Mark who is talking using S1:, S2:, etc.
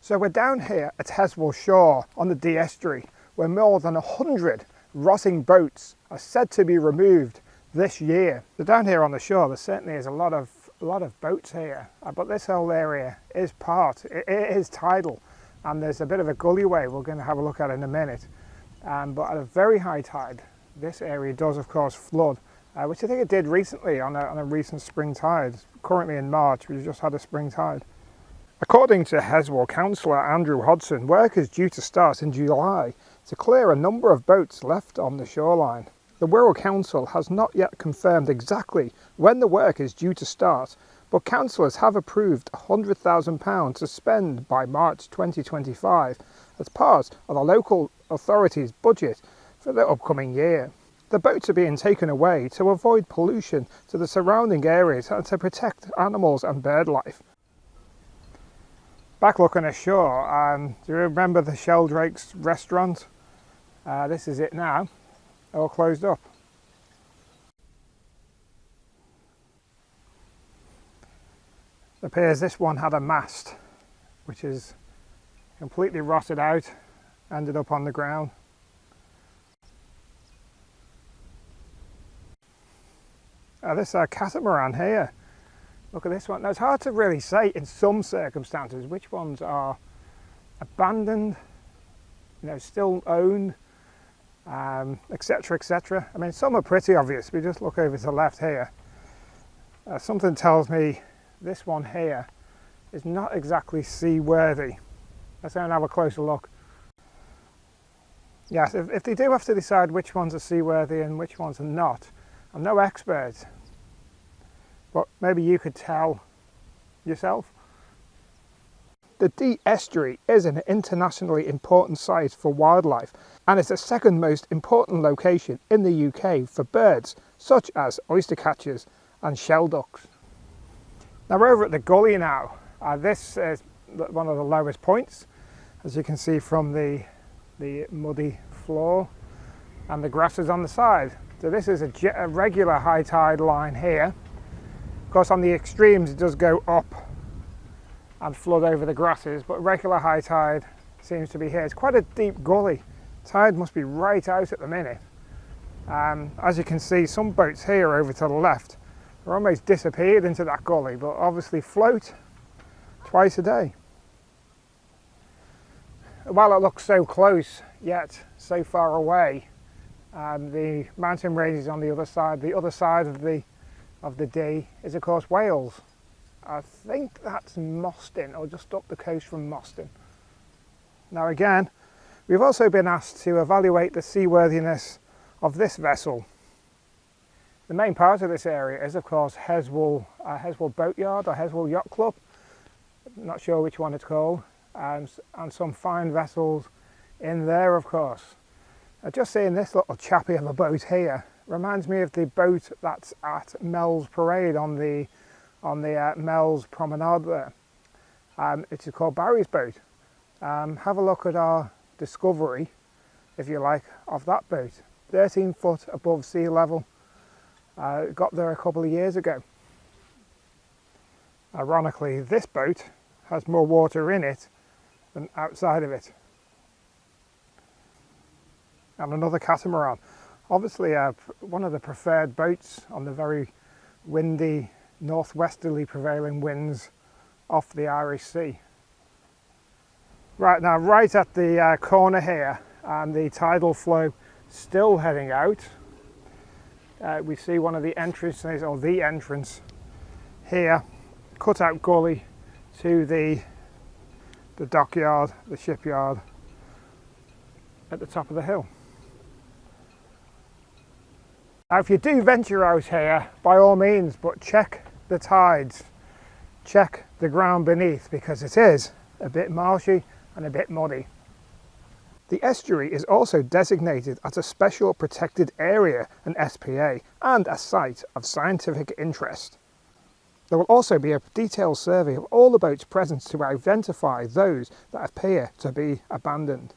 S1: So we're down here at Heswall shore on the Dee Estuary, where more than 100 rotting boats are said to be removed this year. So down here on the shore there certainly is a lot of boats here, but this whole area is it is tidal, and there's a bit of a gullieway we're going to have a look at in a minute. But at a very high tide, this area does of course flood, which I think it did recently on a recent spring tide. Currently in March, we've just had a spring tide. According to Heswall councillor Andrew Hodson, work is due to start in July to clear a number of boats left on the shoreline. The Wirral Council has not yet confirmed exactly when the work is due to start, but councillors have approved £100,000 to spend by March 2025 as part of the local authority's budget for the upcoming year. The boats are being taken away to avoid pollution to the surrounding areas and to protect animals and bird life. Back looking ashore, do you remember the Shelducks restaurant? This is it now, all closed up. It appears this one had a mast, which is completely rotted out, ended up on the ground. This catamaran here. Look at this one. Now it's hard to really say in some circumstances which ones are abandoned, still owned, etc, etc. I mean, some are pretty obvious. We just look over to the left here. Something tells me this one here is not exactly seaworthy. Let's go and have a closer look. Yes, if they do have to decide which ones are seaworthy and which ones are not, I'm no expert, but maybe you could tell yourself. The Dee Estuary is an internationally important site for wildlife, and it's the second most important location in the UK for birds such as oystercatchers and shelducks. Now we're over at the gully now. This is one of the lowest points, as you can see from the muddy floor and the grasses on the side. So this is a regular high tide line here. Of course, on the extremes it does go up and flood over the grasses, but regular high tide seems to be here. It's quite a deep gully. Tide must be right out at the minute. As you can see, some boats here over to the left are almost disappeared into that gully, but obviously float twice a day. While it looks so close, yet so far away, the mountain ranges on the other side of the Dee is of course Wales. I think that's Mostyn, or just up the coast from Mostyn. Now again, we've also been asked to evaluate the seaworthiness of this vessel. The main part of this area is of course Heswall Boatyard or Heswall Yacht Club. Not sure which one it's called, and some fine vessels in there of course. Just seeing this little chappy of a boat here reminds me of the boat that's at Mel's Parade on the Mel's Promenade there. It's called Barry's boat. Have a look at our discovery, if you like, of that boat. 13 foot above sea level. Got there a couple of years ago. Ironically, this boat has more water in it than outside of it. And another catamaran. Obviously one of the preferred boats on the very windy northwesterly prevailing winds off the Irish Sea. Right now, right at the corner here, and the tidal flow still heading out, we see one of the entrances, or the entrance here, cut out gully to the dockyard, the shipyard at the top of the hill. Now if you do venture out here, by all means, but check the tides, check the ground beneath, because it is a bit marshy and a bit muddy. The estuary is also designated as a special protected area, an SPA, and a site of scientific interest. There will also be a detailed survey of all the boats present to identify those that appear to be abandoned.